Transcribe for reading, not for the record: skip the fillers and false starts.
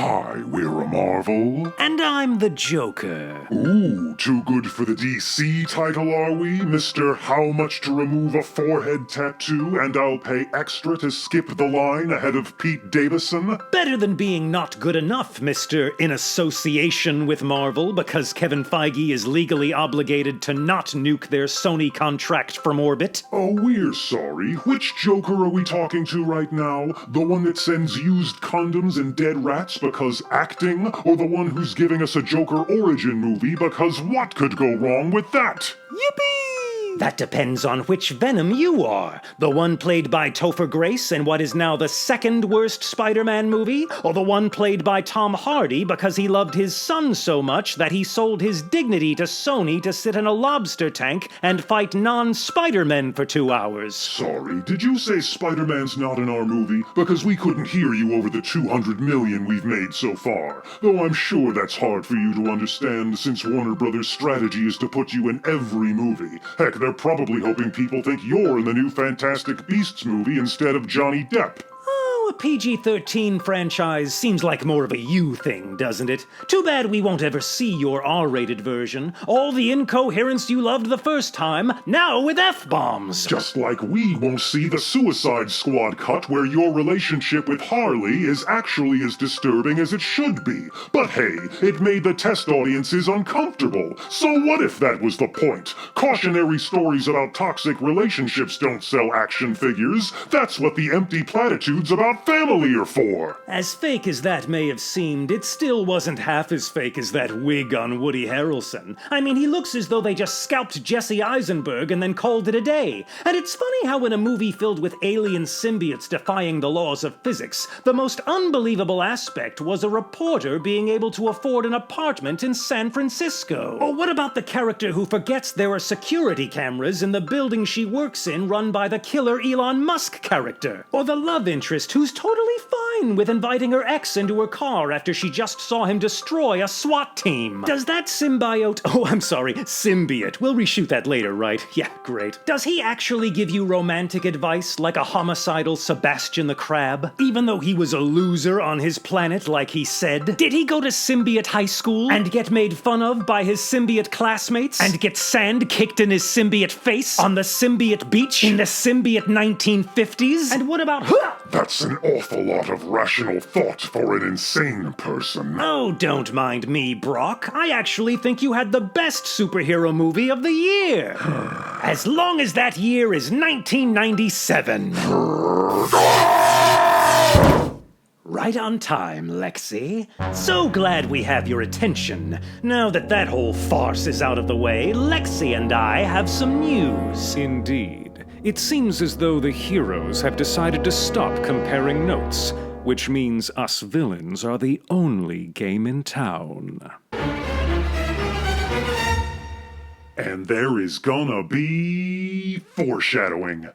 Hi, we're a Marvel. And I'm the Joker. Ooh, too good for the DC title, are we, Mr. How much to remove a forehead tattoo and I'll pay extra to skip the line ahead of Pete Davidson? Better than being not good enough, Mr. In association with Marvel, because Kevin Feige is legally obligated to not nuke their Sony contract from orbit. Oh, we're sorry. Which Joker are we talking to right now? The one that sends used condoms and dead rats because acting? Or the one who's giving us a Joker origin movie because what could go wrong with that? Yippee! That depends on which Venom you are. The one played by Topher Grace in what is now the second worst Spider-Man movie, or the one played by Tom Hardy because he loved his son so much that he sold his dignity to Sony to sit in a lobster tank and fight non-Spider-Men for 2 hours. Sorry, did you say Spider-Man's not in our movie? Because we couldn't hear you over the 200 million we've made so far. Though I'm sure that's hard for you to understand since Warner Brothers' strategy is to put you in every movie. Heck, they're probably hoping people think you're in the new Fantastic Beasts movie instead of Johnny Depp. A PG-13 franchise seems like more of a you thing, doesn't it? Too bad we won't ever see your R-rated version. All the incoherence you loved the first time, now with F-bombs. Just like we won't see the Suicide Squad cut where your relationship with Harley is actually as disturbing as it should be. But hey, it made the test audiences uncomfortable. So what if that was the point? Cautionary stories about toxic relationships don't sell action figures. That's what the empty platitudes about family are for. As fake as that may have seemed, it still wasn't half as fake as that wig on Woody Harrelson. I mean, he looks as though they just scalped Jesse Eisenberg and then called it a day. And it's funny how in a movie filled with alien symbiotes defying the laws of physics, the most unbelievable aspect was a reporter being able to afford an apartment in San Francisco. Or what about the character who forgets there are security cameras in the building she works in run by the killer Elon Musk character? Or the love interest who's totally fine with inviting her ex into her car after she just saw him destroy a SWAT team. Does that symbiote... symbiote. We'll reshoot that later, right? Yeah, great. Does he actually give you romantic advice like a homicidal Sebastian the Crab? Even though he was a loser on his planet like he said? Did he go to symbiote high school and get made fun of by his symbiote classmates? And get sand kicked in his symbiote face on the symbiote beach in the symbiote 1950s? And what about... That's an awful lot of rational thought for an insane person. Oh, don't mind me, Brock. I actually think you had the best superhero movie of the year. As long as that year is 1997. Right on time, Lexi. So glad we have your attention. Now that that whole farce is out of the way, Lexi and I have some news. Indeed. It seems as though the heroes have decided to stop comparing notes, which means us villains are the only game in town. And there is gonna be foreshadowing.